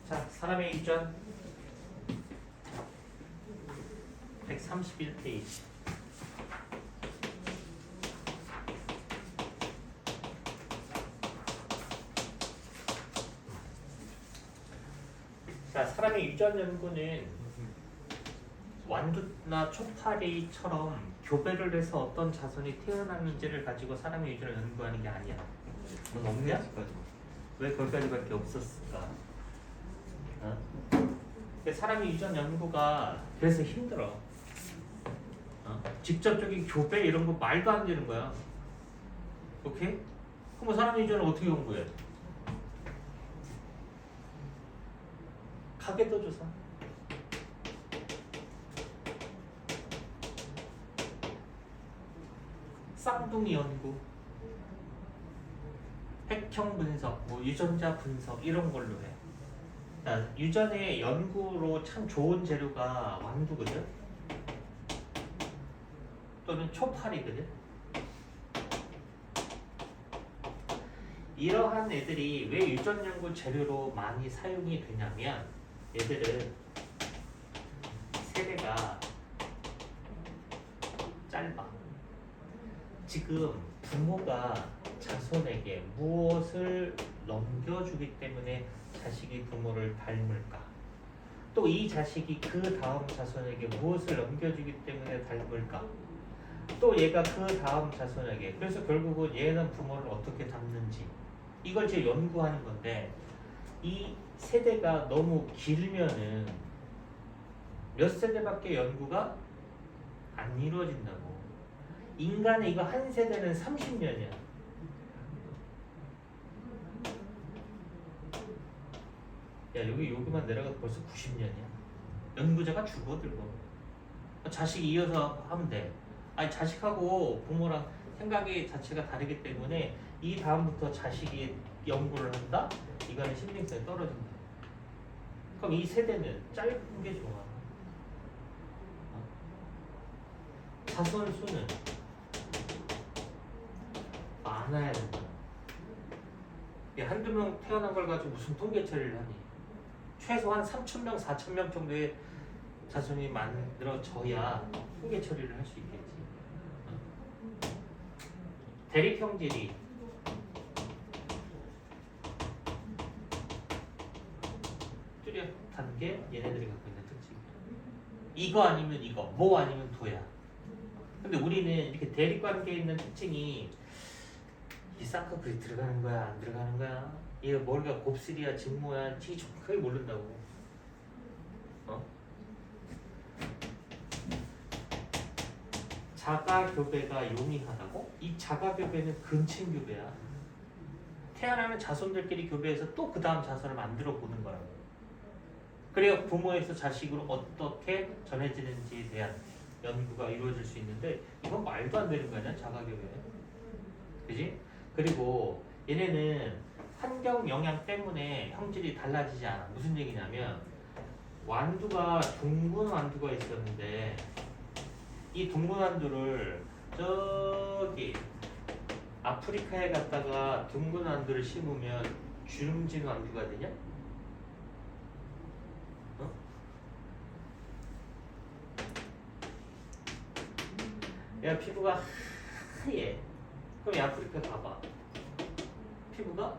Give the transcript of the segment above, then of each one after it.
자, 사람의 유전 131페이지. 자, 사람의 유전 연구는 완두나 초파리처럼 교배를 해서 어떤 자손이 태어났는지를 가지고 사람의 유전을 연구하는 게 아니야. 넌 없냐? 왜 거기까지밖에 없었을까? 어? 사람의 유전 연구가 그래서 힘들어. 직접적인 교배 이런 거 말도 안 되는 거야. 오케이? 그럼 사람의 유전을 어떻게 연구해? 가계도 조사. 쌍둥이 연구, 핵형 분석, 뭐 유전자 분석 이런 걸로 해. 자, 유전의 연구로 참 좋은 재료가 완두거든. 또는 초파리거든. 이러한 애들이 왜 유전 연구 재료로 많이 사용이 되냐면 얘들은 세대가 짧아. 지금 부모가 자손에게 무엇을 넘겨주기 때문에 자식이 부모를 닮을까? 또 이 자식이 그 다음 자손에게 무엇을 넘겨주기 때문에 닮을까? 또 얘가 그 다음 자손에게, 그래서 결국은 얘는 부모를 어떻게 닮는지 이걸 지금 연구하는 건데, 이 세대가 너무 길면은 몇 세대밖에 연구가 안 이루어진다고. 인간의 이거 한 세대는 30년이야. 야, 여기만 내려가도 벌써 90년이야. 연구자가 죽어들고. 자식이 이어서 하면 돼. 아니, 자식하고 부모랑 생각이 자체가 다르기 때문에 이 다음부터 자식이 연구를 한다? 이거는 신빙성이 떨어진다. 그럼 이 세대는 짧은 게 좋아. 자손 수는 많아야 된다. 한두 명 태어난 걸 가지고 무슨 통계 처리를 하니? 최소한 3,000명, 4,000명 정도의 자손이 만들어져야 통계 처리를 할 수 있겠지. 대립형질이 뚜렷 단계 얘네들이 갖고 있는 특징이야. 이거 아니면 이거, 뭐 아니면 도야. 근데 우리는 이렇게 대립관계에 있는 특징이 이 쌍꺼풀이 들어가는 거야, 안 들어가는 거야? 얘가 머리가 곱슬이야, 직모야, 티 정확하게 모른다고. 자가교배가 용이하다고? 이 자가교배는 근친교배야. 태어나는 자손들끼리 교배해서 또 그 다음 자손을 만들어 보는 거라고. 그래야 부모에서 자식으로 어떻게 전해지는지에 대한 연구가 이루어질 수 있는데, 이건 말도 안 되는 거야, 자가교배. 그지? 그리고 얘네는 환경 영향 때문에 형질이 달라지지 않아. 무슨 얘기냐면, 완두가 둥근 완두가 있었는데 이 둥근 완두를 저기 아프리카에 갔다가 둥근 완두를 심으면 주름진 완두가 되냐? 야, 피부가 하얘. 그럼 이 아프리카 가봐. 피부가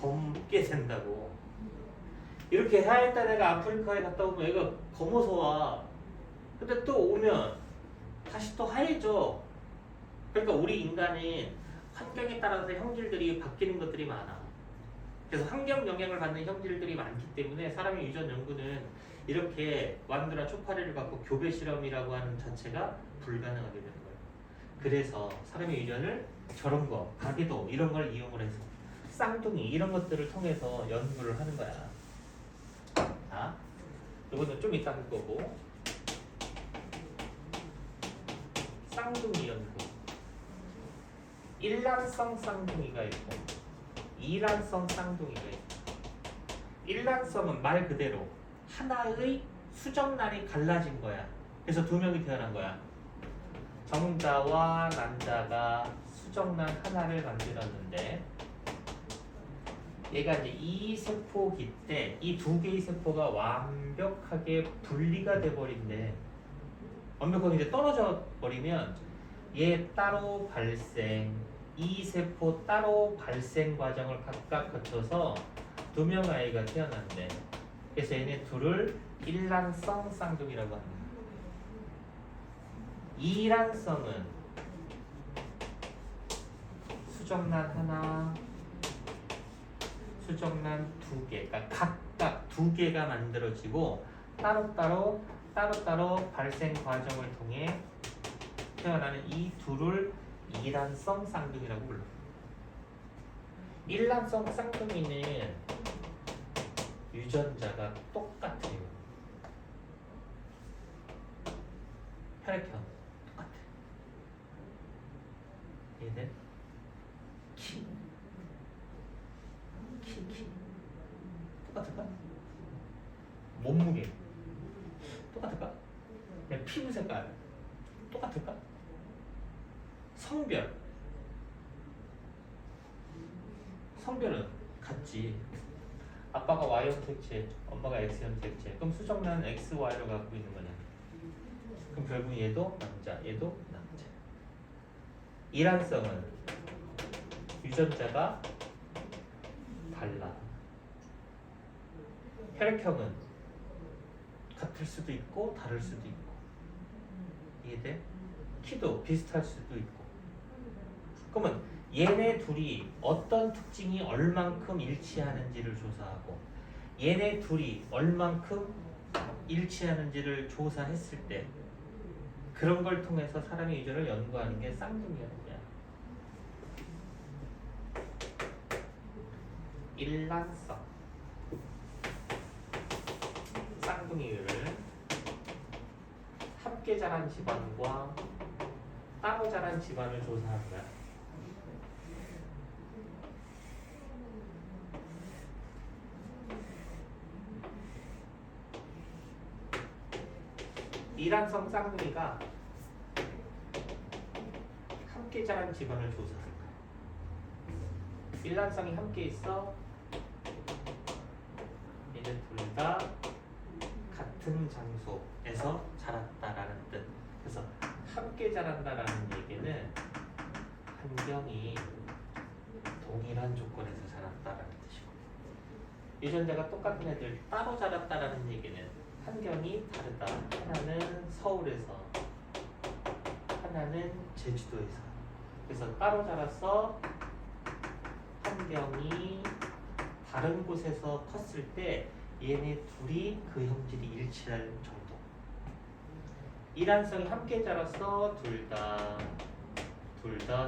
검게 된다고. 이렇게 하였다 애가 아프리카에 갔다 오면 애가 검어서 와. 근데 또 오면 다시 또 하얘져. 그러니까 우리 인간은 환경에 따라서 형질들이 바뀌는 것들이 많아. 그래서 환경 영향을 받는 형질들이 많기 때문에 사람의 유전 연구는 이렇게 완두나 초파리를 갖고 교배 실험이라고 하는 자체가 불가능하게 되는 거예요. 그래서 사람의 유전을 저런 거, 가계도 이런 걸 이용을 해서 쌍둥이 이런 것들을 통해서 연구를 하는 거야. 자, 이거는 좀 이따 할 거고. 쌍둥이 연구. 일란성 쌍둥이가 있고 이란성 쌍둥이가 있고. 일란성은 말 그대로 하나의 수정란이 갈라진 거야. 그래서 두 명이 태어난 거야. 정자와 난자가 수정란 하나를 만들었는데 얘가 이제 이 세포기 때 이 두 개의 세포가 완벽하게 분리가 돼 버린대. 완벽하게 이제 떨어져 버리면 얘 따로 발생, 이 세포 따로 발생 과정을 각각 거쳐서 두 명의 아이가 태어난대. 그래서 얘네 둘을 일란성 쌍둥이라고 합니다. 이란성은 수정란 하나, 수정란 두 개, 그러니까 각각 두 개가 만들어지고 따로따로 발생 과정을 통해 태어나는 이 둘을 이란성 쌍둥이라고 불러요. 일란성 쌍둥이는 유전자가 똑같아요. 혈액형 똑같아. 얘는 키 똑같을까? 몸무게 똑같을까? 그냥 피부 색깔 똑같을까? 성별은 같지. 아빠가 Y형 색채, 엄마가 X형 색채. 그럼 수정란은 X, Y로 갖고 있는 거냐? 그럼 결국 얘도 남자, 얘도 남자. 이란성은 유전자가 달라. 혈액형은 같을 수도 있고 다를 수도 있고. 이해돼? 키도 비슷할 수도 있고. 그러면 얘네 둘이 어떤 특징이 얼만큼 일치하는지를 조사하고 얘네 둘이 얼만큼 일치하는지를 조사했을 때 그런 걸 통해서 사람의 유전을 연구하는 게 쌍둥이라는 거야. 일란성 쌍둥이를 함께 자란 집안과 따로 자란 집안을 조사한 거야. 이란성 쌍둥이가 함께 자란 집안을 조사할 거야. 일란성이 함께 있어. 얘는 둘 다 같은 장소에서 자랐다라는 뜻. 그래서 함께 자란다라는 얘기는 환경이 동일한 조건에서 자랐다라는 뜻이고, 유전자가 똑같은 애들 따로 자랐다라는 얘기는 환경이 다르다. 하나는 서울에서, 하나는 제주도에서. 그래서 따로 자랐어. 환경이 다른 곳에서 컸을 때 얘네 둘이 그 형질이 일치할 정도. 이란성이 함께 자랐어. 둘 다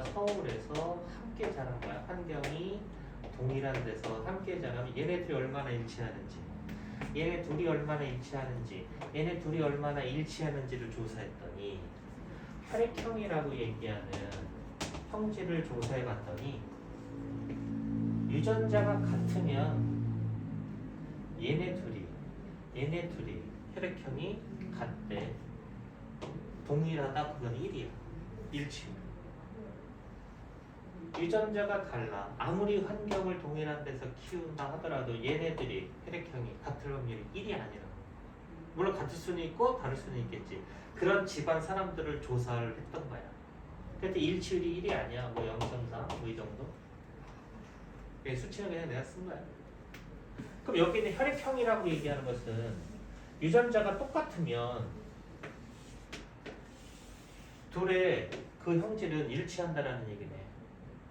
서울에서 함께 자란 거야. 환경이 동일한 데서 함께 자라면 얘네 둘이 얼마나 일치하는지, 얘네 둘이 얼마나 일치하는지를 조사했더니 혈액형이라고 얘기하는 형질을 조사해 봤더니 유전자가 같으면 얘네 둘이 혈액형이 같대. 동일하다. 그건 1이야. 일치. 유전자가 달라. 아무리 환경을 동일한 데서 키운다 하더라도 얘네들이 혈액형이 같을 확률이 1이 아니라. 물론 같을 수는 있고 다를 수는 있겠지. 그런 집안 사람들을 조사를 했던 거야. 그때 일치율이 1이 아니야. 뭐 0.4, 뭐 이 정도. 수치는 그냥 내가 쓴 거야. 그럼 여기 있는 혈액형이라고 얘기하는 것은 유전자가 똑같으면 둘의 그 형질은 일치한다라는 얘기네.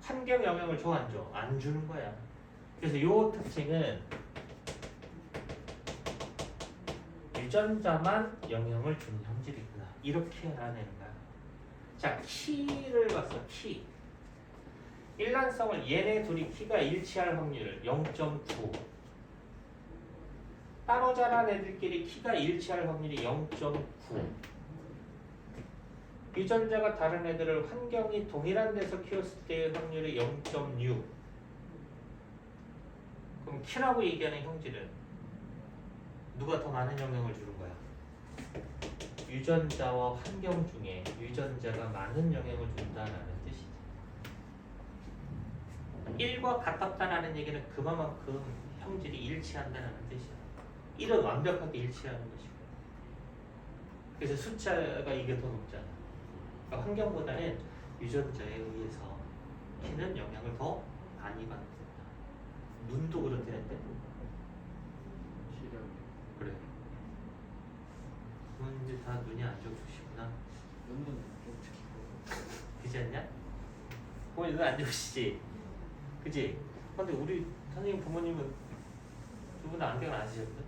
환경 영향을 줘, 안 줘? 안 주는 거야. 그래서 이 특징은 유전자만 영향을 주는 형질이구나. 이렇게 알아내는 거야. 자, 키를 봤어. 키. 일란성을 얘네 둘이 키가 일치할 확률 0.9. 따로 자란 애들끼리 키가 일치할 확률이 0.9. 유전자가 다른 애들을 환경이 동일한 데서 키웠을 때의 확률이 0.6. 그럼 키라고 얘기하는 형질은 누가 더 많은 영향을 주는 거야? 유전자와 환경 중에 유전자가 많은 영향을 준다라는 뜻이지. 1과 같았다라는 얘기는 그만큼 형질이 일치한다는 뜻이야. 1은 완벽하게 일치하는 것이고. 그래서 숫자가 이게 더 높잖아. 그러니까 환경보다는 유전자에 의해서 키는 영향을 더 많이 받는다. 눈도 그렇다는데. 그래. 그건 이제 다 눈이 안 좋으시구나. 눈은 좀 특이고. 그지 않냐? 부모님 눈 안 좋으시지? 그지? 근데 우리 선생님 부모님은 두 분 다 안경을 안 쓰셨거든?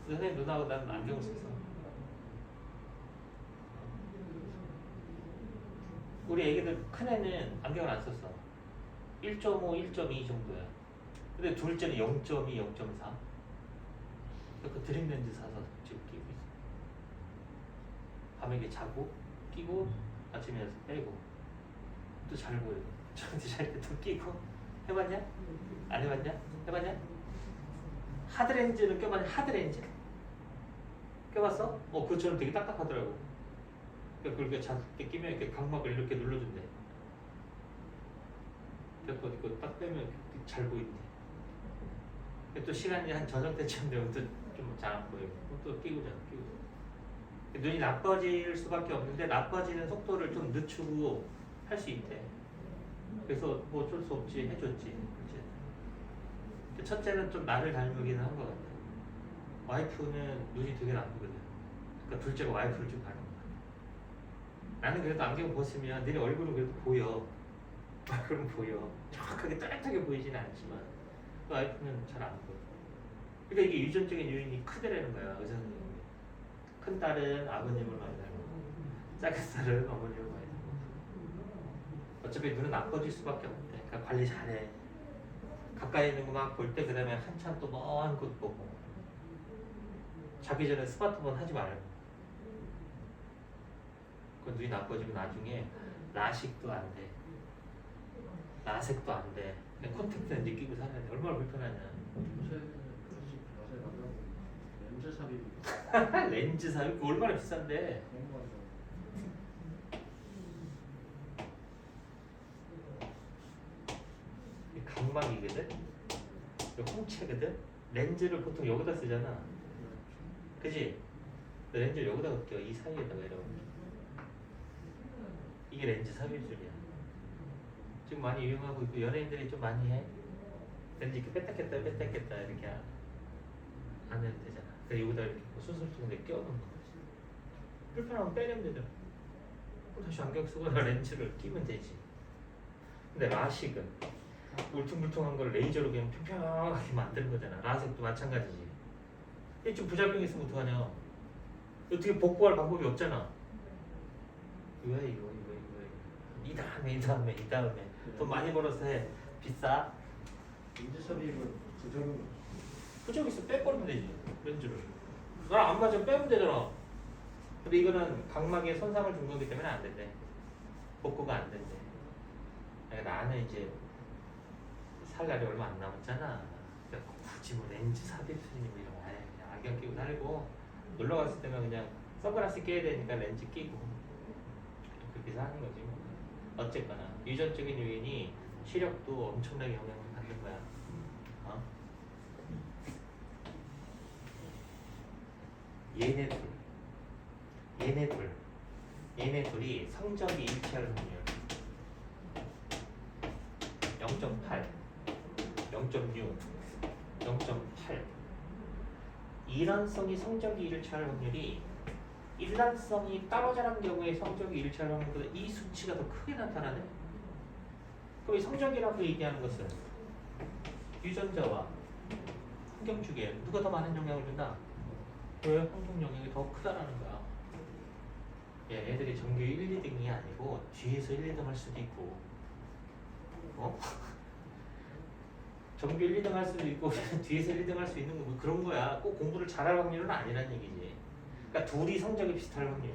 선생님 누나하고 나는 안경을 썼어. 우리 애기들 큰애는 안경을 안 썼어. 1.5, 1.2 정도야. 근데 둘째는 0.2, 0.4. 그 드림 렌즈 사서 지금 끼고 있어. 밤에 이렇게 자고 끼고 아침에 와서 빼고 또 잘 보여. 저한테 잘 때 또 끼고. 해봤냐? 안 해봤냐? 해봤냐? 하드렌즈는 껴봤냐? 하드렌즈? 껴봤어? 그것처럼 되게 딱딱하더라고. 그러니까 그렇게 잘 때 끼면 이렇게 각막을 이렇게 눌러준대. 그래서 이거 딱 빼면 잘 보인대. 또 시간이 한 저녁 때쯤 되면 또 좀 잘 안 보이고 또 끼고 자 끼고. 눈이 나빠질 수밖에 없는데 나빠지는 속도를 좀 늦추고 할 수 있대. 그래서 뭐 어쩔 수 없지 해줬지. 그치? 첫째는 좀 나를 닮으기는 한 것 같아. 와이프는 눈이 되게 나쁘거든. 그러니까 둘째가 와이프를 좀 닮은 것 같아. 나는 그래도 안경 벗으면 너네 얼굴은 그래도 보여. 얼굴은 보여. 정확하게 뚜렷하게 보이지는 않지만 와이프는 잘 안 보여. 그러니까 이게 유전적인 요인이 크더라는 거야. 의사 선생님이. 큰 딸은 아버님을 많이 닮고 작은 딸은 어머님을 많이 닮고. 어차피 눈은 나빠질 수밖에 없대. 그러니까 관리 잘해. 가까이 있는 거 막 볼 때 그 다음에 한참 또 먼 곳 보고. 자기 전에 스마트폰 하지 말고. 그 눈이 나빠지면 나중에 라식도 안 돼. 라섹도 안 돼. 그냥 콘택트 렌즈 끼고 살아야 돼. 얼마나 불편하냐. 렌즈 삽입. 렌즈 삽입? 얼마나 비싼데. 그런 거 같아요. 각막이거든? 홍채거든? 렌즈를 보통 여기다 쓰잖아. 그지? 렌즈를 여기다 껴. 이 사이에다가 이러고. 이게 렌즈 삽입술이야. 지금 많이 유행하고 있고 연예인들이 좀 많이 해. 렌즈 이렇게 뺐다 꼈다 뺐다 꼈다 이렇게 안 해도 되잖아. 그래서 여기다 이렇게 수술통에 껴놓는 거지. 불편하면 빼내면 되잖아. 그럼 다시 안경 쓰고 렌즈를 끼면 되지. 근데 라식은 울퉁불퉁한 걸 레이저로 그냥 평평하게 만드는 거잖아. 라섹도 마찬가지지. 이게 좀 부작용이 있으면 어떡하냐. 어떻게 복구할 방법이 없잖아. 이거. 이 다음에 돈 많이 벌어서 해. 비싸. 렌즈 삽입은 부작용. 부작 있으면 빼버리면 되지. 렌즈를. 나 안 맞으면 빼면 되잖아. 근데 이거는 각막에 손상을 준 거기 때문에 안 된대. 복구가 안 된대. 그러니까 나는 이제 살 날이 얼마 안 남았잖아. 그러니까 굳이 뭐 렌즈 삽입술이니 뭐 이런 거 아예 그냥 안경 끼고 살고 놀러 갔을 때는 그냥 선글라스 껴야 되니까 렌즈 끼고 그렇게 사는 거지 뭐. 어쨌거나 유전적인 요인이 시력도 엄청나게 영향을 받는 거야. 얘네 둘이 성적이 일치할 확률 0.8, 0.6, 0.8. 일란성이 성적이 일치할 확률이 일란성이 따로 자란 경우에 성적이 일치할 확률보다 이 수치가 더 크게 나타나네. 그럼 이 성적이라고 얘기하는 것은 유전자와 환경 주기에 누가 더 많은 영향을 준다? 왜? 환경 영향이 더 크다라는 거야. 애들이 전교 1, 2등이 아니고 뒤에서 1, 2등 할 수도 있고 전교 1, 2등 할 수도 있고 뒤에서 1, 2등 할 수 있는 거 뭐 그런 거야. 꼭 공부를 잘할 확률은 아니란 얘기지. 그러니까 둘이 성적이 비슷할 확률.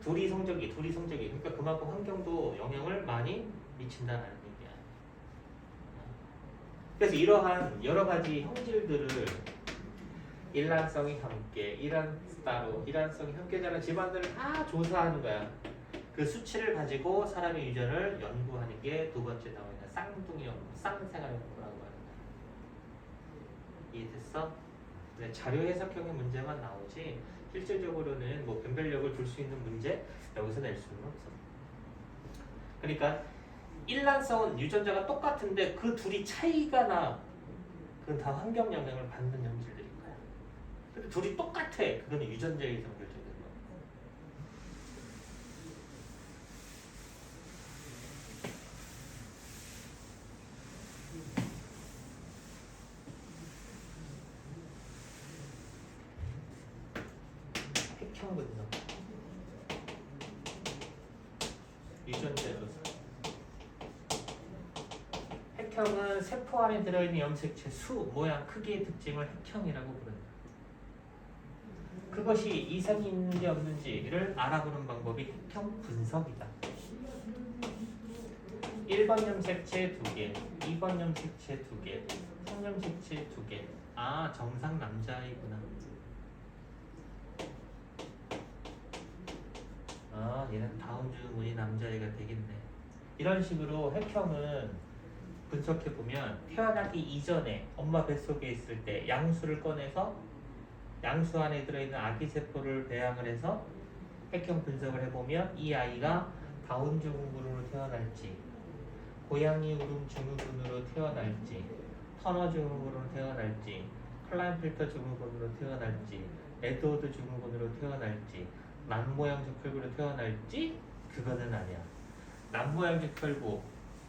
둘이 성적이. 그러니까 그만큼 환경도 영향을 많이 미친다는 얘기야. 그래서 이러한 여러 가지 형질들을 일란성이 함께, 일란성이 함께 자라는 집안들을 다 조사하는 거야. 그 수치를 가지고 사람의 유전을 연구하는 게 두 번째 나와 있는 쌍둥이형, 쌍생활형부라고 하는 거야. 이해됐어? 근데 자료 해석형의 문제만 나오지 실질적으로는 뭐 변별력을 둘 수 있는 문제 여기서 낼 수는 없어. 그러니까 일란성은 유전자가 똑같은데 그 둘이 차이가 나. 그건 다 환경 영향을 받는 형질들인 거야. 근데 둘이 똑같아. 그거는 유전자에 의해서 결정된 거야. 핵형 분석. 유전자 조사. 핵형은 세포 안에 들어있는 염색체 수, 모양, 크기의 특징을 핵형이라고 부른다. 그것이 이상이 있는지 없는지를 알아보는 방법이 핵형 분석이다. 1번 염색체 2개, 2번 염색체 2개, 3염색체 2개. 아, 정상 남자이구나. 아, 얘는 다운 증후군이 남자애가 되겠네. 이런 식으로 핵형은 분석해보면 태어나기 이전에 엄마 뱃속에 있을 때 양수를 꺼내서 양수 안에 들어있는 아기세포를 배양을 해서 핵형 분석을 해보면 이 아이가 다운 증후군으로 태어날지 고양이 울음 증후군으로 태어날지 터너 증후군으로 태어날지 클라인필터 증후군으로 태어날지 에드워드 증후군으로 태어날지 남모양적 혈구로 태어날지 그거는 아니야. 남모양적 혈구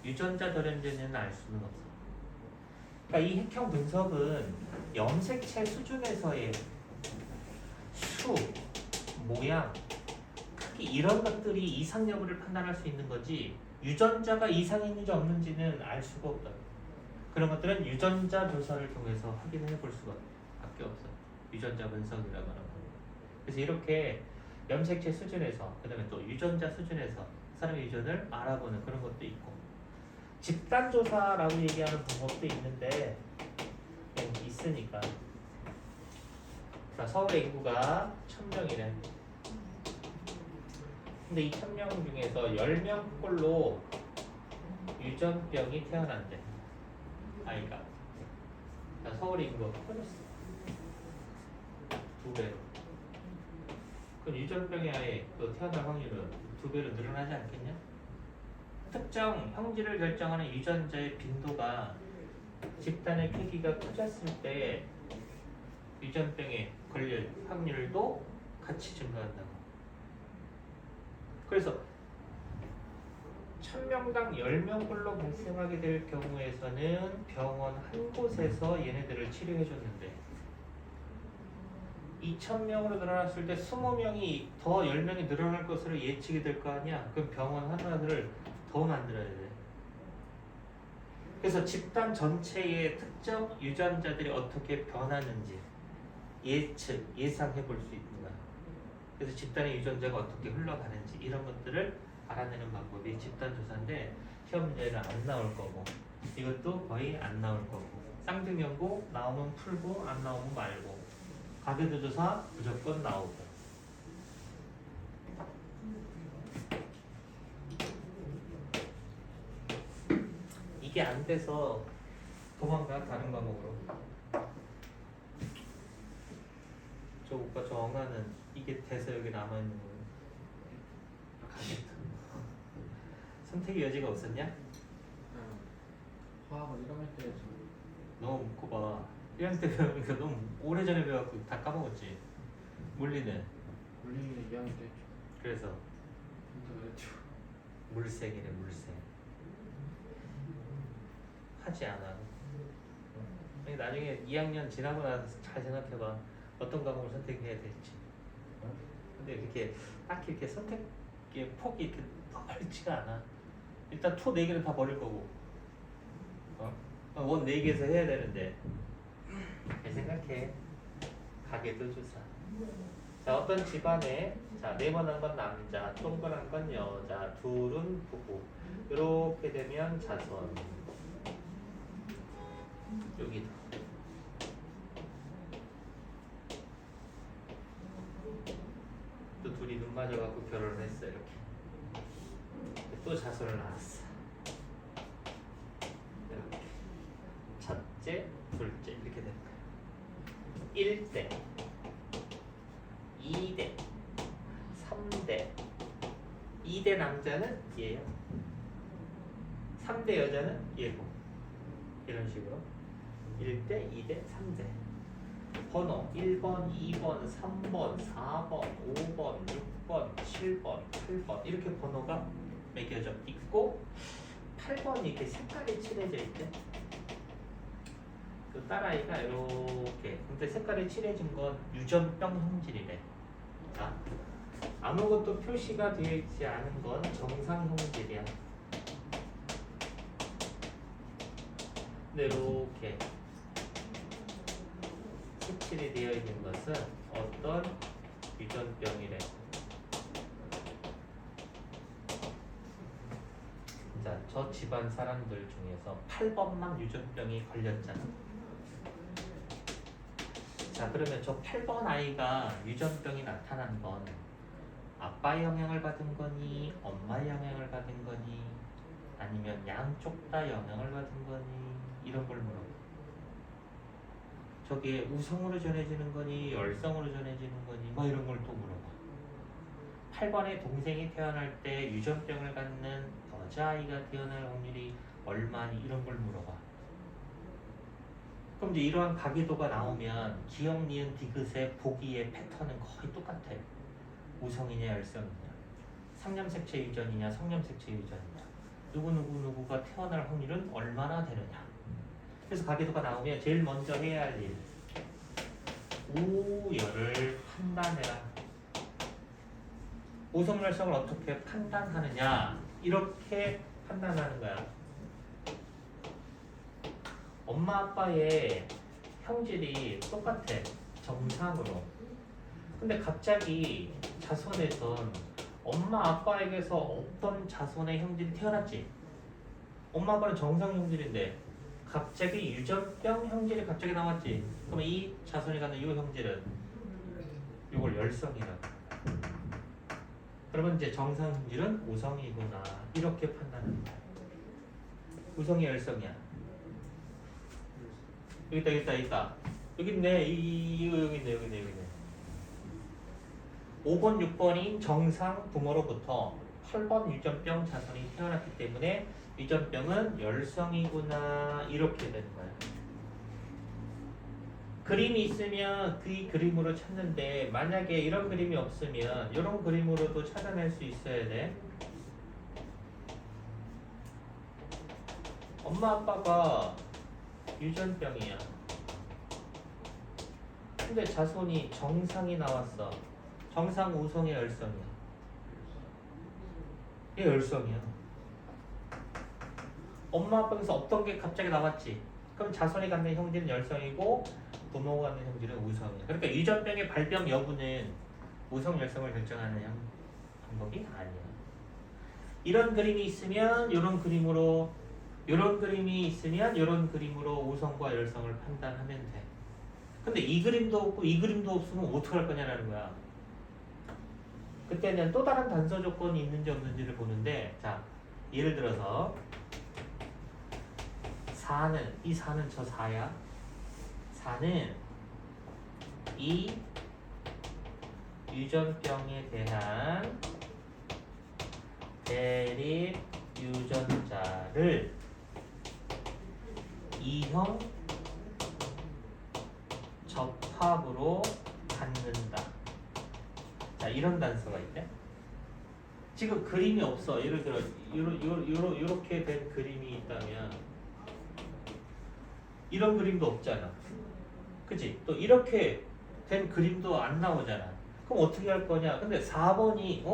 유전자 돌연변이는 알 수는 없어. 그러니까 이 핵형 분석은 염색체 수준에서의 수, 모양, 크기 이런 것들이 이상 여부를 판단할 수 있는 거지 유전자가 이상이 있는지 없는지는 알 수가 없다. 그런 것들은 유전자 조사를 통해서 확인해 볼 수가 밖에 없어. 유전자 분석이라고 하는 거. 그래서 이렇게 염색체 수준에서 그다음에 또 유전자 수준에서 사람의 유전을 알아보는 그런 것도 있고 집단조사라고 얘기하는 방법도 있는데 있으니까. 자, 서울의 인구가 1000명이래. 근데 이 1000명 중에서 10명꼴로 유전병이 태어난대. 아이가. 자, 서울의 인구가 커졌어. 2배로. 그럼 유전병의 아이 또 태어날 확률은 2배로 늘어나지 않겠냐? 특정 형질을 결정하는 유전자의 빈도가 집단의 크기가 커졌을 때 유전병에 걸릴 확률도 같이 증가한다고. 그래서 1000명당 10명꼴로 발생하게 될 경우에서는 병원 한 곳에서 얘네들을 치료해 줬는데 2000명으로 늘어났을 때 20명이 더 10명이 늘어날 것으로 예측이 될 거 아니야. 그럼 병원 하나를 더 만들어야 돼. 그래서 집단 전체의 특정 유전자들이 어떻게 변하는지 예상해 볼 수 있는 거야. 그래서 집단의 유전자가 어떻게 흘러가는지 이런 것들을 알아내는 방법이 집단 조사인데 시험 문제는 안 나올 거고 이것도 거의 안 나올 거고 쌍둥이 연구 나오면 풀고 안 나오면 말고 가계도 조사 무조건 나오고. 이게 안 돼서 도망가 다른 과목으로. 저 오빠 저 엉아는 이게 돼서 여기 남아 있는 거예요. 가겠다. 선택의 여지가 없었냐? 화학을 1학년 때 해서 너무 묻고 봐. 1학년 때 배우니까 너무 오래전에 배워갖고 다 까먹었지. 물리는 물리는 2학년 때 했죠. 그래서 진짜 그랬죠. 물색이래 물색. 하지 않아. 응? 나중에 2학년 지나고 나서 잘 생각해봐. 어떤 과목을 선택해야 될지. 근데 그렇게 딱히 이렇게 선택의 폭이 이렇게 넓지가 않아. 일단 토 4개는 다 버릴 거고. 원 4개에서 해야 되는데. 잘 생각해. 가계도 조사. 자, 어떤 집안에 자, 네모난 건 남자, 동그란 건 여자, 둘은 부부. 이렇게 되면 자손. 여기다. 또 둘이 눈 맞아갖고 결혼을 했어 이렇게. 또 자손을 낳았어. 첫째, 둘째 이렇게 되는 거야. 1대, 2대, 3대. 2대 남자는 얘예요. 3대 여자는 얘고. 이런 식으로 1대, 2대, 3대. 번호 1번, 2번, 3번, 4번, 5번, 6번, 7번, 8번 이렇게 번호가 매겨져 있고 8번이 이렇게 색깔이 칠해져 있대. 그 딸아이가 이렇게 근데 색깔이 칠해진 건 유전병 형질이래. 자, 아무것도 표시가 되어 있지 않은 건 정상 형질이야. 근데 이렇게 색칠이 되어 있는 것은 어떤 유전병이래. 자, 저 집안 사람들 중에서 8번만 유전병이 걸렸잖아. 자, 그러면 저 8번 아이가 유전병이 나타난 건 아빠의 영향을 받은 거니, 엄마의 영향을 받은 거니, 아니면 양쪽 다 영향을 받은 거니, 이런 걸 물어봐. 저게 우성으로 전해지는 거니, 열성으로 전해지는 거니, 뭐 이런 걸 또 물어봐. 8번의 동생이 태어날 때 유전병을 갖는 여자아이가 태어날 확률이 얼마니, 이런 걸 물어봐. 그럼 이제 이러한 가계도가 나오면 기억, 니은, 디귿의 보기의 패턴은 거의 똑같아. 우성이냐 열성이냐, 상념색체 유전이냐 성념색체 유전이냐, 누구가 태어날 확률은 얼마나 되느냐. 그래서 가계도가 나오면 제일 먼저 해야 할 일, 우열을 판단해라. 우성 열성을 어떻게 판단하느냐, 이렇게 판단하는 거야. 엄마 아빠의 형질이 똑같아, 정상으로. 근데 갑자기 자손에선 엄마 아빠에게서 어떤 자손의 형질이 태어났지. 엄마 아빠는 정상 형질인데 갑자기 유전병 형질이 갑자기 나왔지. 그럼 이 자손이 갖는 이 형질은 이걸 열성이라고. 그러면 이제 정상 형질은 우성이구나, 이렇게 판단합니다. 우성이 열성이야. 여기 있다. 여기 있네. 여기 있네. 5번, 6번이 정상 부모로부터 8번 유전병 자손이 태어났기 때문에 유전병은 열성이구나, 이렇게 되는 거야. 그림이 있으면 그 그림으로 찾는데 만약에 이런 그림이 없으면 이런 그림으로도 찾아낼 수 있어야 돼. 엄마 아빠가 유전병이야. 근데 자손이 정상이 나왔어. 정상 우성의 열성이야. 이게 열성이야. 엄마 아빠에서 어떤 게 갑자기 나왔지. 그럼 자손이 갖는 형질은 열성이고 부모가 갖는 형질은 우성이야. 그러니까 유전병의 발병 여부는 우성 열성을 결정하는 방법이 아니야. 이런 그림이 있으면 이런 그림으로, 이런 그림이 있으면 이런 그림으로 우성과 열성을 판단하면 돼. 근데 이 그림도 없고 이 그림도 없으면 어떻게 할 거냐라는 거야. 그때는 또 다른 단서 조건이 있는지 없는지를 보는데, 자, 예를 들어서 4는, 이 4는 저 4야. 4는 이 유전병에 대한 대립 유전자를 이형 접합으로 갖는다. 자, 이런 단서가 있네. 지금 그림이 없어. 예를 들어 요렇게 된 그림이 있다면 이런 그림도 없잖아. 그치? 또 이렇게 된 그림도 안 나오잖아. 그럼 어떻게 할 거냐? 근데 4번이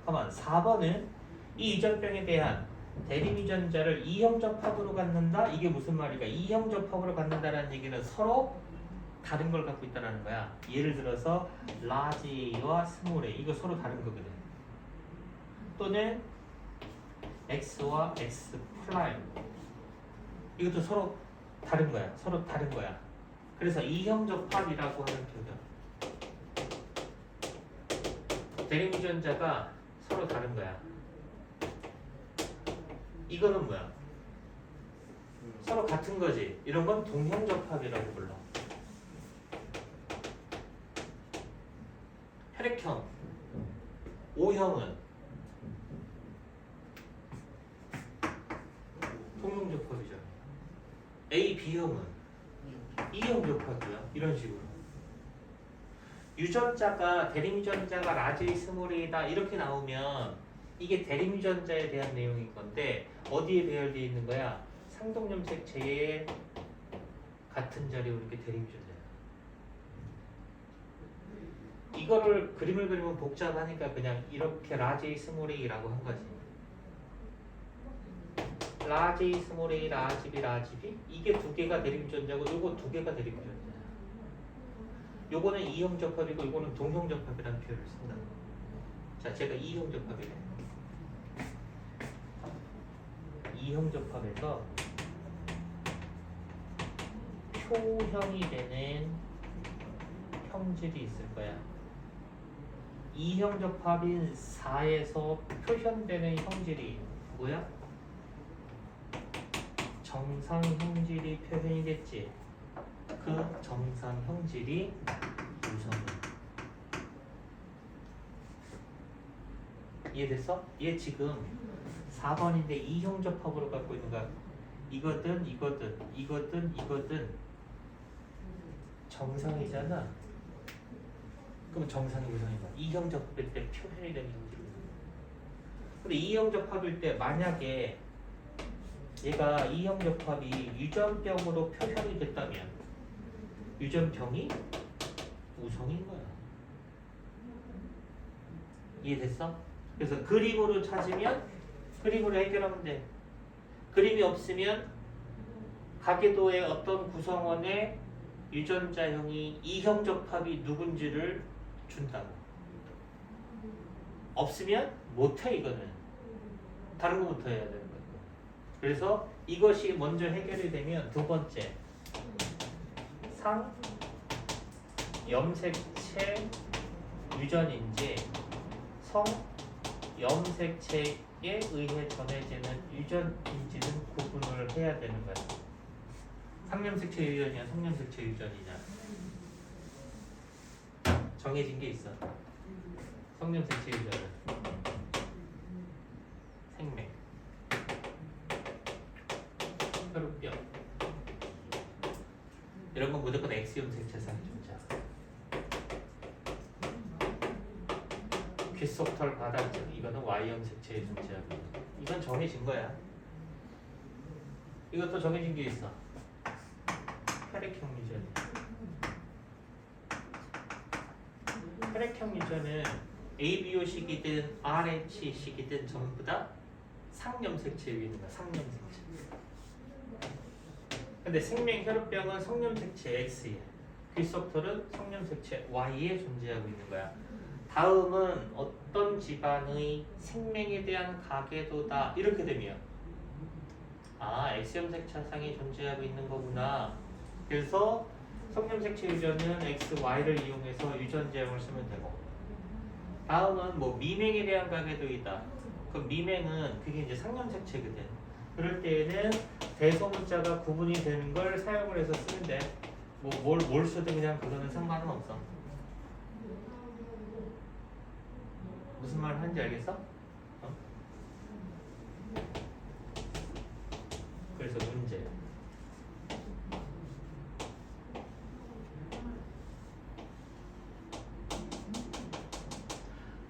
가만, 4번은 이 유전병에 대한 대립 유전자를 이형 접합으로 갖는다? 이게 무슨 말이야? 이형 접합으로 갖는다라는 얘기는 서로 다른 걸 갖고 있다는 거야. 예를 들어서 large A와 small A, 이거 서로 다른 거거든. 또는 X와 X 프라임, 이것도 서로 다른 거야. 서로 다른 거야. 그래서 이형 접합이라고 하는 표현. 대립 유전자가 서로 다른 거야. 이거는 뭐야? 서로 같은 거지. 이런 건 동형접합이라고 불러. 혈액형 O형은 동형접합이죠. A, B형은 E형접합이야. 이런 식으로. 유전자가 대림유전자가 라지 스몰이다 이렇게 나오면 이게 대림유전자에 대한 내용인 건데 어디에 배열되어 있는 거야? 상동염색체에 같은 자리에 오는 게 대림유전자야. 이거를 그림을 그리면 복잡하니까 그냥 이렇게 라지 스몰이라고 한 거지. 라지 스몰이 라지 비 라지 비 이게 두 개가 대림유전자고 요거 두 개가 대림유전자야. 요거는 이형접합이고 요거는 동형접합이라는 표현을 쓴다. 자, 제가 이형접합이래. 이형접합에서 표형이 되는 형질이 있을 거야. 이형접합인 4에서 표현되는 형질이 뭐야? 정상 형질이 표현이 됐지. 그 정상 형질이 우선은. 이해됐어? 얘 지금 4번인데 이형접합으로 갖고 있는 거야. 이거든 정상이잖아. 그럼 정상이 우선인 거야. 이형접합일 때 표현이 되는 형질. 근데 이형접합일 때 만약에 얘가 이형접합이 유전병으로 표현이 됐다면 유전병이 우성인 거야. 이해됐어? 그래서 그림으로 찾으면 그림으로 해결하면 돼. 그림이 없으면 가계도의 어떤 구성원의 유전자형이 이형접합이 누군지를 준다고. 없으면 못해. 이거는 다른 거부터 해야 되는 거야. 그래서 이것이 먼저 해결이 되면 두 번째 상 염색체 유전인지 성 염색체에 의해 전해지는 유전인지는 구분을 해야 되는 거야. 상염색체 유전이냐 성염색체 유전이냐 정해진 게 있어. 성염색체 유전은 생맥 혈우병 이런 건 무조건 X염색체상의 존재야. 귓속털 바닥증 이거는 Y염색체의 존재하고 이건 정해진 거야. 이것도 정해진 게 있어. 혈액형 유전. 혈액형 유전은 ABO식이든 RH식이든 전부 다 상염색체에 있는 거야. 상염색체. 근데 생명 혈우병은 성염색체 X에, 귓속털은 성염색체 Y에 존재하고 있는 거야. 다음은 어떤 집안의 생명에 대한 가계도다 이렇게 되면 X염색체상이 존재하고 있는 거구나. 그래서 성염색체 유전은 X, Y를 이용해서 유전자형을 쓰면 되고 다음은 뭐 미맹에 대한 가계도이다. 그럼 미맹은 그게 이제 상염색체거든. 그럴 때에는 대소문자가 구분이 되는 걸 사용을 해서 쓰면 돼. 뭐 뭘 쓰든 그냥 그거는 상관은 없어. 무슨 말 하는지 알겠어? 그래서 문제.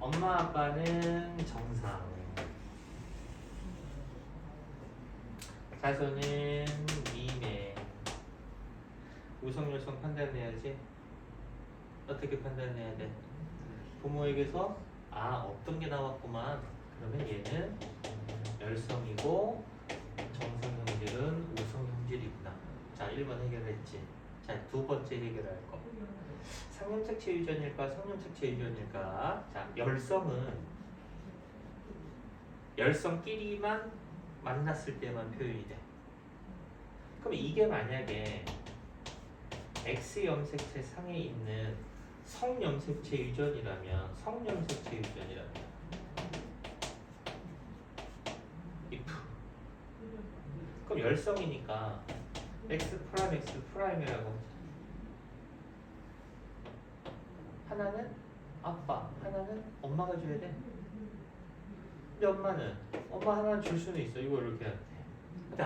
엄마 아빠는 정상. 자손은 미매. 우성열성 판단해야지. 어떻게 판단해야 돼? 부모에게서 없던 게 나왔구만. 그러면 얘는 열성이고 정상 형질은 우성 형질이구나. 자, 1번 해결했지. 자, 두 번째 해결할 거. 상염색체 유전일까 성염색체 유전일까? 자, 열성끼리만 만났을 때만 표현이 돼. 그럼 이게 만약에 X염색체 상에 있는 성염색체 유전이라면 if 그럼 열성이니까 x 프라임 x 프라임이라고 하자. 하나는 아빠, 하나는 엄마가 줘야 돼. 근데 엄마 하나는 줄 수는 있어. 이거 이렇게 해야 돼. 근데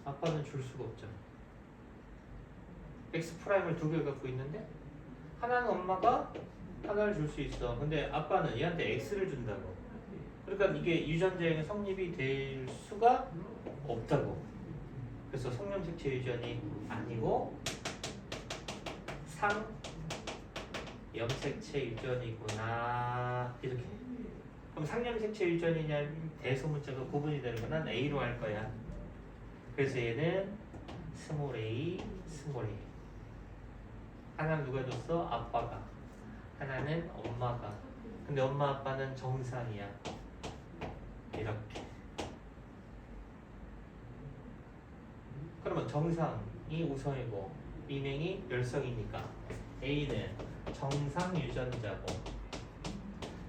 아빠는 줄 수가 없잖아. x 프라임을 두 개 갖고 있는데 하나는 엄마가 하나를 줄 수 있어. 근데 아빠는 얘한테 x를 준다고. 그러니까 이게 유전자에는 성립이 될 수가 없다고. 그래서 성염색체 유전이 아니고 상염색체 유전이구나. 이렇게. 그럼 상염색체 유전이냐 대소문자가 구분이 되는 건 난 A로 할 거야. 그래서 얘는 스몰 a, 스몰 a. 하나는 누가 줬어? 아빠가. 하나는 엄마가. 근데 엄마 아빠는 정상이야. 이렇게. 그러면 정상이 우성이고 미명이 열성이니까 A는 정상 유전자고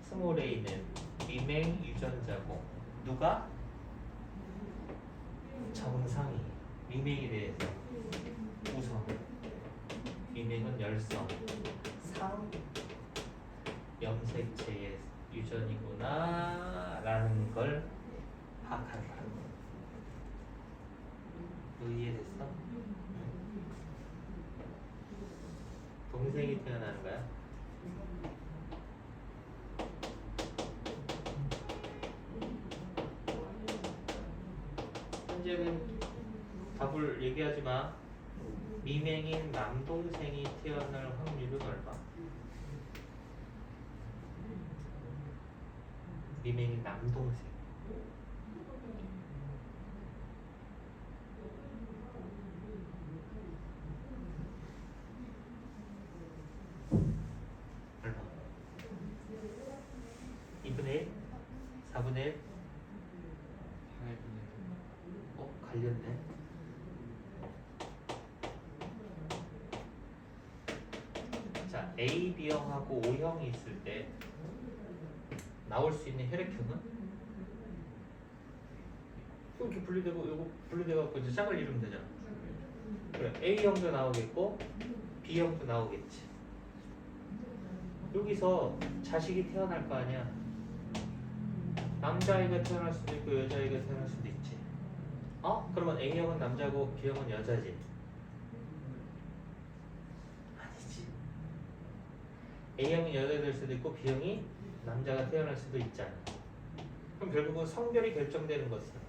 스몰 a는 미명 유전자고 누가? 정상이. 미명에 대해서 우성, 미명은 열성, 상 염색체의 유전이구나 라는 걸 파악하는 거야. 이해됐어? 동생이 태어나는 거야? 현재는 답을 얘기하지 마. 미명인 남동생이 태어날 확률은 얼마? 미명인 남동생. 얼마? 2분의 1? 4분의 1? 8분의 갈렸네. 자, A, B형하고 O형이 있을 때 나올 수 있는 혈액형은? 이렇게 분리되고 이거 분리돼갖고 이제 짝을 이루면 되잖아. 그래, A형도 나오겠고 B형도 나오겠지. 여기서 자식이 태어날 거 아니야. 남자아이가 태어날 수도 있고 여자아이가 태어날 수도 있지. 그러면 A형은 남자고 B형은 여자지. 아니지. A형이 여자가 될 수도 있고 B형이 남자가 태어날 수도 있잖아. 그럼 결국은 성별이 결정되는 것은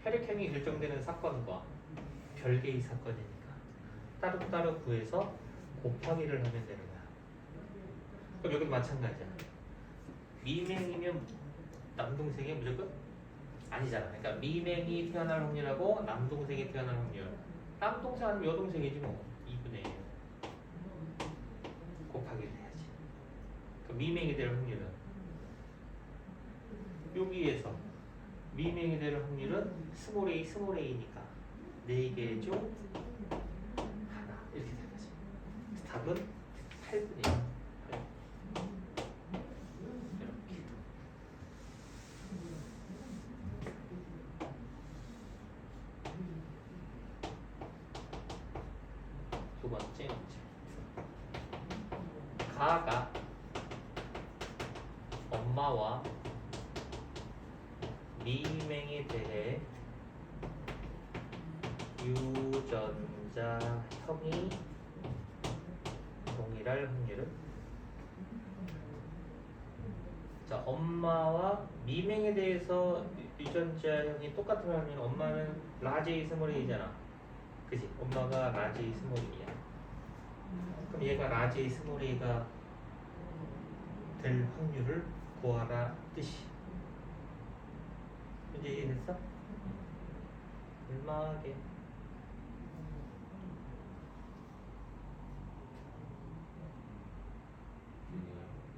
혈액형이 결정되는 사건과 별개의 사건이니까 따로따로 구해서 곱하기를 하면 되는 거야. 그럼 여기도 마찬가지야. 미명이면 남동생이 무조건? 아니잖아. 그러니까 미명이 태어날 확률하고 남동생이 태어날 확률. 남동생 아니면 여동생이지 뭐. 2분의 1 곱하기를 해야지. 그럼 미명이 될 확률은 여기에서 미명이 될 확률은 스몰 a, 스몰 a니까 4개 중 하나 이렇게 될 거지. 답은 8분의 1. 두 번째 문제. 가가 엄마와 미명에 대해 유전자형이 동일할 확률은? 자, 엄마와 미명에 대해서 유전자형이 똑같은 확률은 엄마는 라지 A 스몰 A잖아. 그지? 엄마가 라지 A 스몰 A야. 그럼 얘가 라지 A 스몰 A가 될 확률을 구하라 뜻이. 이제 이해됐어? 얼마게?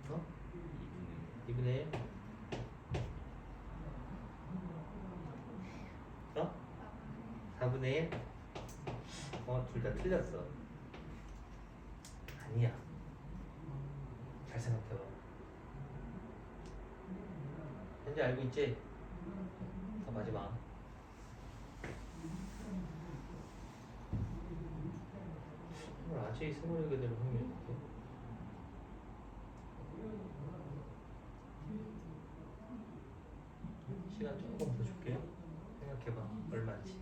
어? 2분의 1? 어? 4분의 1? 둘 다 틀렸어. 아니야. 잘 생각해봐. 현재 알고 있지? 더 마지막. 라지 스몰 A가 되는 확률이 있고. 시간 조금 더 줄게요. 생각해봐. 얼마인지.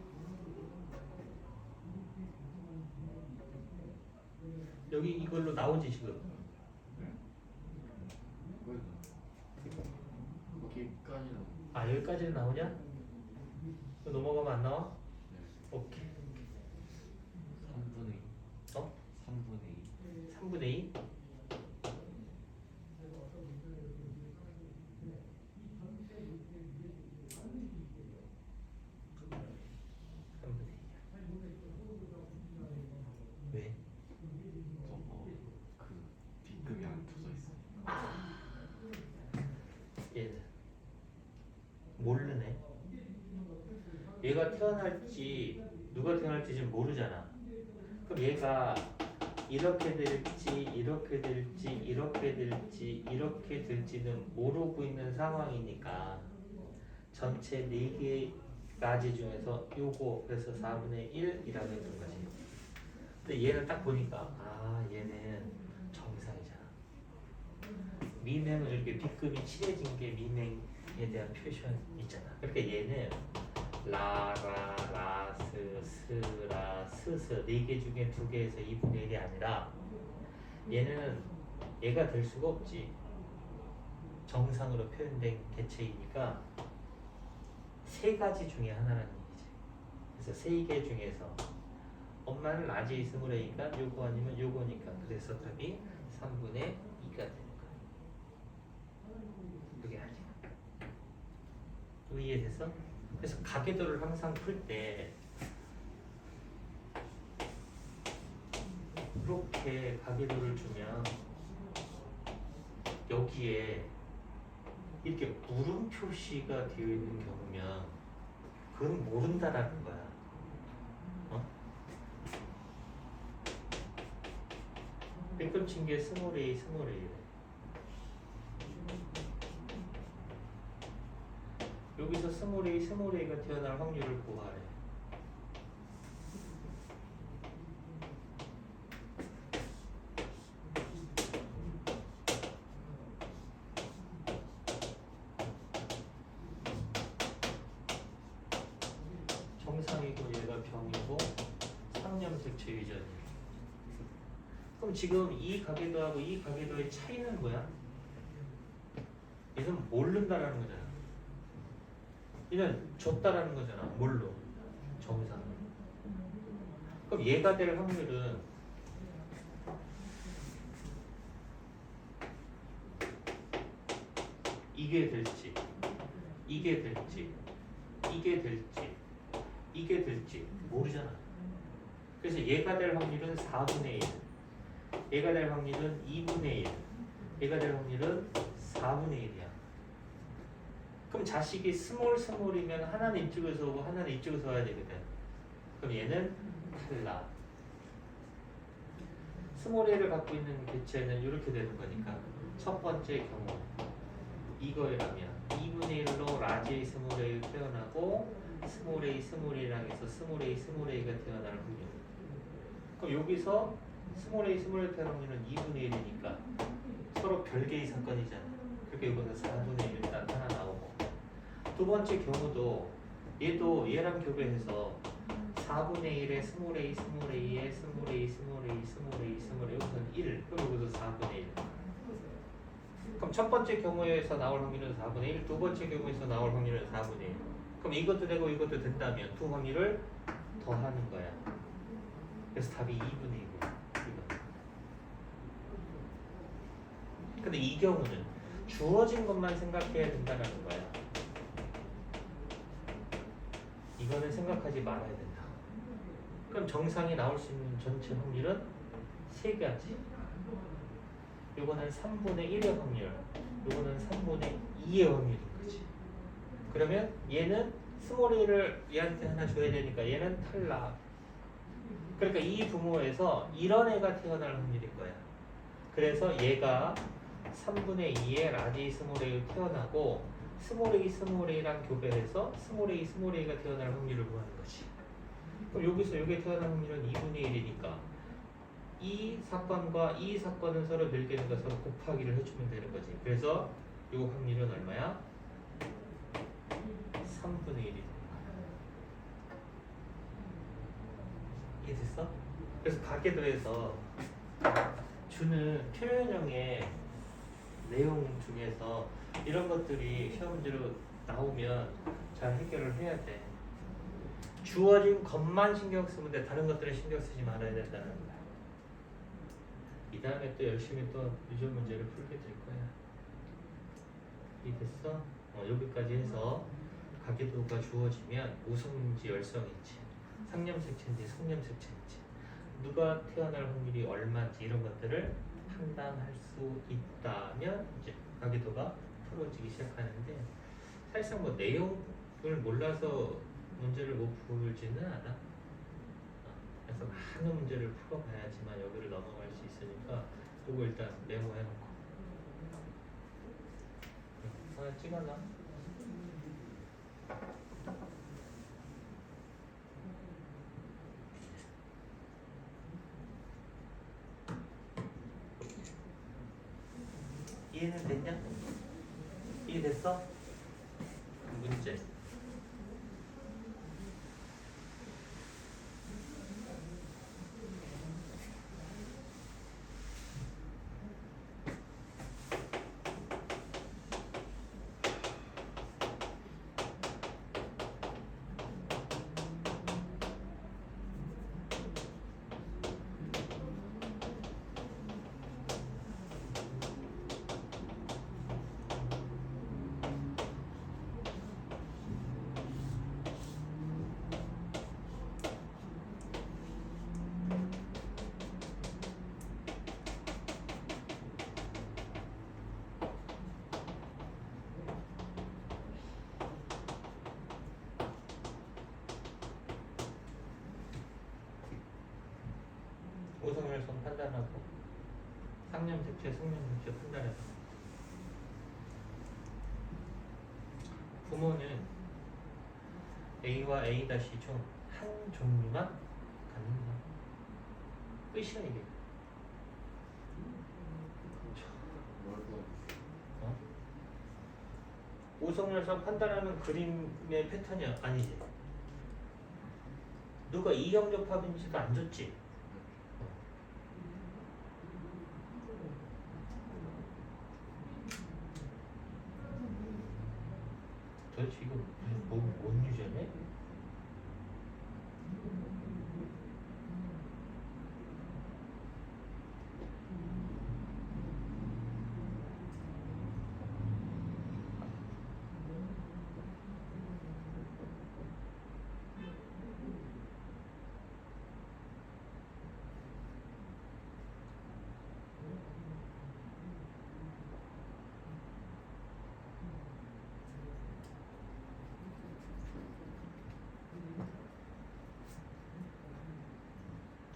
여기 이걸로 나오지 지금. 거기까지 나. 아 여기까지는 나오냐? 이거 넘어가면 안 나와? 오케이. 3분의 2. 어? 3분의 2. 3분의 2? 왜? 저거 그 B급이 안 쳐져 있어. 얘는 모르네. 얘가 태어날지 누가 태어날지 지금 모르잖아. 그럼 얘가 이렇게 될지 이렇게 될지 이렇게 될지 이렇게 될지는 모르고 있는 상황이니까 전체 4개 가지 중에서 요거 그래서 4분의 1이라고 했던 거지. 근데 얘는 딱 보니까 아 얘는 정상이잖아. 미맹은 이렇게 B급이 칠해진 게 미맹에 대한 표현 있잖아. 그러니까 얘는 라라 라스 스라 스스 4개 중에 2개에서 2분의 1이 아니라 얘는 얘가 될 수가 없지. 정상으로 표현된 개체이니까 3가지 중에 하나라는 얘기지. 그래서 3개 중에서 엄마는 라지 있음으로 하니까 요거 아니면 요거니까 그래서 답이 3분의 2가 되는 거야. 그게 아니야. 이해됐어? 그래서 가계도를 항상 풀 때 이렇게 가계도를 주면 여기에 이렇게 물음 표시가 되어 있는 경우면 그건 모른다라는 거야. 어? B급 친 게 스몰 a 스몰 a래. 여기서 스몰 a 스몰 a가 태어날 확률을 구하래. 정상이고 얘가 병이고 상념색체 유전이. 그럼 지금 이 가계도하고 이 가계도의 차이는 뭐야? 얘는 모른다라는 거잖아. 얘는 줬다라는 거잖아. 뭘로? 정상. 그럼 얘가 될 확률은 이게 될지, 이게 될지, 이게 될지, 이게 될지 모르잖아. 그래서 얘가 될 확률은 4분의 1, 얘가 될 확률은 2분의 1, 얘가 될 확률은 4분의 1이야. 그럼 자식이 스몰이면 하나는 이쪽에서 오고 하나는 이쪽에서 와야 되거든. 그럼 얘는 탈락. 스몰 a를 갖고 있는 개체는 이렇게 되는 거니까 첫 번째 경우 이거라면 2분의 1로 라지 A 스몰 A 태어나고 스몰 A랑 해서 스몰 A가 태어날 확률. 그럼 여기서 스몰 A 태어날 확률은 2분의 1이니까 서로 별개의 사건이잖아. 그러니까 이거는 4분의 1 일단 하나 나오고, 두 번째 경우도 얘도 얘랑 교배해서 4분의 1에 스몰 A에 스몰 A 여기서는 1, 그럼 여기서 4분의 1. 그럼 첫 번째 경우에서 나올 확률은 4분의 1, 두 번째 경우에서 나올 확률은 4분의 1. 그럼 이것도 되고 이것도 된다면 두 확률을 더하는 거야. 그래서 답이 2분의 1이야. 근데 이 경우는 주어진 것만 생각해야 된다는 거야. 이거는 생각하지 말아야 된다. 그럼 정상이 나올 수 있는 전체 확률은 3가지. 요거는 3분의 1의 확률, 요거는 3분의 2의 확률인 거지. 그러면 얘는 스몰 a를 얘한테 하나 줘야 되니까 얘는 탈락. 그러니까 이 부모에서 이런 애가 태어날 확률인 거야. 그래서 얘가 3분의 2의 라지 스몰 a 태어나고 스몰 A랑 교배해서 스몰 A가 태어날 확률을 구하는 거지. 그럼 여기서 이게 태어날 확률은 2분의 1이니까 이 사건과 이 사건은 서로 별개니까 서로 곱하기를 해주면 되는 거지. 그래서 이 확률은 얼마야? 3분의 1이. 이해됐어? 그래서 가계도에서 주는 표현형의 내용 중에서 이런 것들이 시험 문제로 나오면 잘 해결을 해야 돼. 주어진 것만 신경 쓰면 돼. 다른 것들은 신경 쓰지 말아야 된다는 거야. 이 다음에 또 열심히 또 유전 문제를 풀게 될 거야. 이해됐어? 여기까지 해서 가계도가 주어지면 우성인지 열성인지, 상념색체인지 성념색체인지, 누가 태어날 확률이 얼마인지 이런 것들을 판단할 수 있다면 이제 가계도가 풀어지기 시작하는데, 사실상 뭐 내용을 몰라서 문제를 못 풀지는 않아. 그래서 많은 문제를 풀어봐야지만 여기를 넘어갈 수 있으니까 이거 일단 메모해놓고 하나 찍어놔. 이해는 됐냐? 이해됐어? 문제. 오성열성 판단하고 상념색체, 성념색체 판단해서 부모는 A와 A' 중 한 종류만 갖는다. 끝이야 이게. 어? 오성열성 판단하는 그림의 패턴이 아니지. 누가 이형접합인지도 안 줬지. 도대체 이거 뭔 유전해?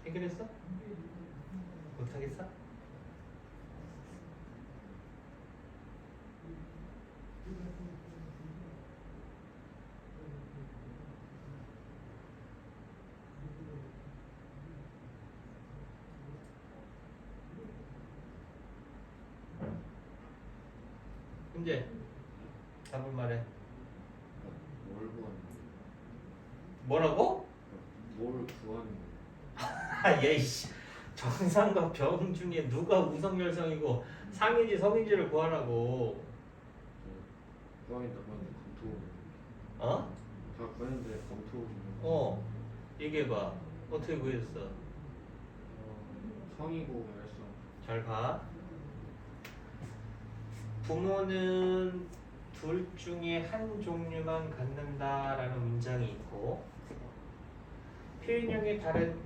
해결했어? 못하겠어? 이제 답을 말해. 뭘 구하는 거야? 뭐라고? 뭘 구하는 거야? 아, 예이씨. 정상과 병 중에 누가 우성열성이고 상인지 성인지를 구하라고. 구하긴 다 구하는데 검토. 어? 다 구했는데 검토. 얘기해봐. 어떻게 구했어? 성이고 열성. 잘 봐. 부모는 둘 중에 한 종류만 갖는다라는 문장이 있고, 표현형이 다른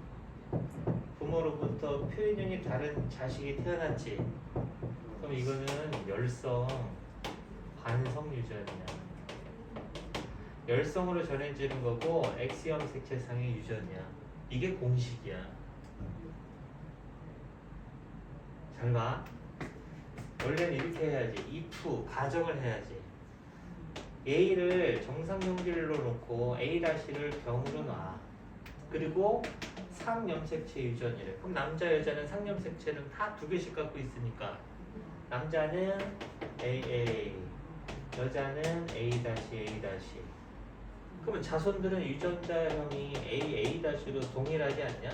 부모로부터 표현형이 다른 자식이 태어났지. 그럼 이거는 열성 반성 유전이야. 열성으로 전해지는 거고 X형 색채상의 유전이야. 이게 공식이야. 잘 봐. 원래는 이렇게 해야지. if 가정을 해야지. A를 정상용질로 놓고 A''를 병으로 놔. 그리고 상염색체 유전이래. 그럼 남자 여자는 상염색체는 다 두 개씩 갖고 있으니까 남자는 AA, 여자는 A-A-. 그러면 자손들은 유전자형이 AA-로 동일하지 않냐?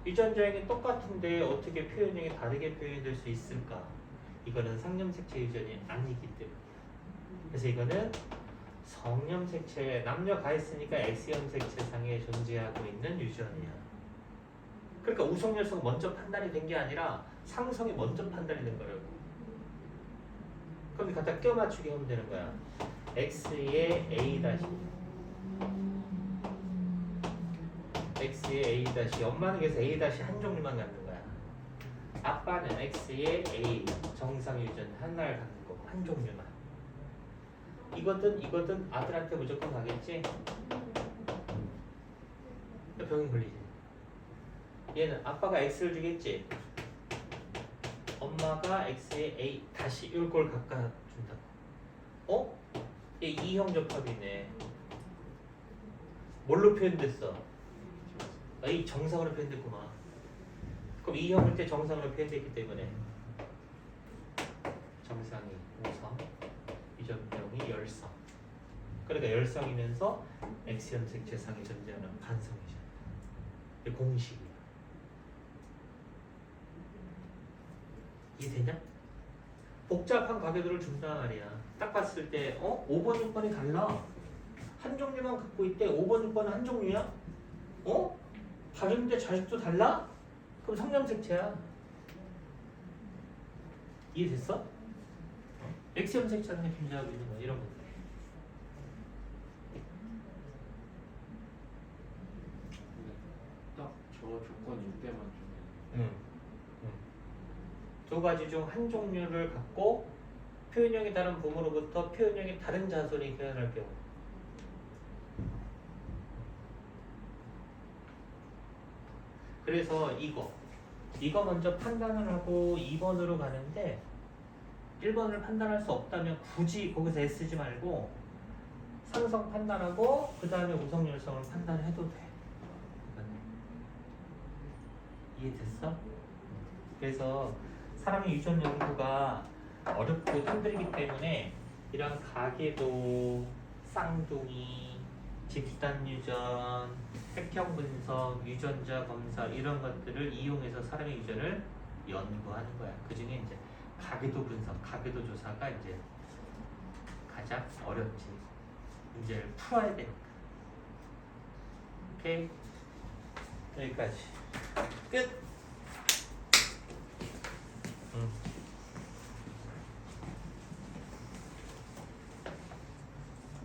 유전자형이 똑같은데 어떻게 표현형이 다르게 표현될 수 있을까? 이거는 상염색체 유전이 아니기 때문에. 그래서 이거는 성염색체, 남녀가 있으니까 X염색체상에 존재하고 있는 유전이야. 그러니까 우성열성 먼저 판단이 된 게 아니라 상성이 먼저 판단이 된 거라고. 그럼 갖다 껴 맞추기 하면 되는 거야. X의 A 다시, X의 A 다시. 엄마는 그래서 A 다시 한 종류만 갖는 거야. 아빠는 X의 A 정상 유전 하나를 갖는 거고 한 종류만. 이거든 아들한테 무조건 가겠지? 병이 걸리지. 얘는 아빠가 X를 주겠지? 엄마가 X에 A 다시 이걸 갖다 준다고. 어? 얘 이형 접합이네. 뭘로 표현됐어? A 정상으로 표현됐구만. 그럼 이형일 때 정상으로 표현됐기 때문에 정상이 우성, 유전병이 열성. 그러니까 열성이면서 X염색체상에 존재하는 반성이잖아. 이게 공식이야. 이해되냐? 복잡한 가계도를 준단 말이야. 딱 봤을 때 5번, 6번이 달라. 한 종류만 갖고 있대. 5번, 6번은 한 종류야? 다른데 자식도 달라? 그럼 성염색체야. 이해됐어? X염색체상에 존재하고 있는 거야. 이런 것들. 딱 저 조건일 때만 좀 응. 두 가지 중 한 종류를 갖고 표현형이 다른 부모로부터 표현형이 다른 자손이 태어날 경우. 그래서 이거 먼저 판단을 하고 2번으로 가는데 1번을 판단할 수 없다면 굳이 거기서 애쓰지 말고 상성 판단하고 그 다음에 우성열성을 판단해도 돼. 이해됐어? 그래서 사람의 유전 연구가 어렵고 힘들기 때문에 이런 가계도, 쌍둥이, 집단 유전, 획형 분석, 유전자 검사 이런 것들을 이용해서 사람의 유전을 연구하는 거야. 그 중에 이제 가계도 분석, 가계도 조사가 이제 가장 어렵지. 문제를 풀어야 되니까. 오케이? 여기까지. 끝!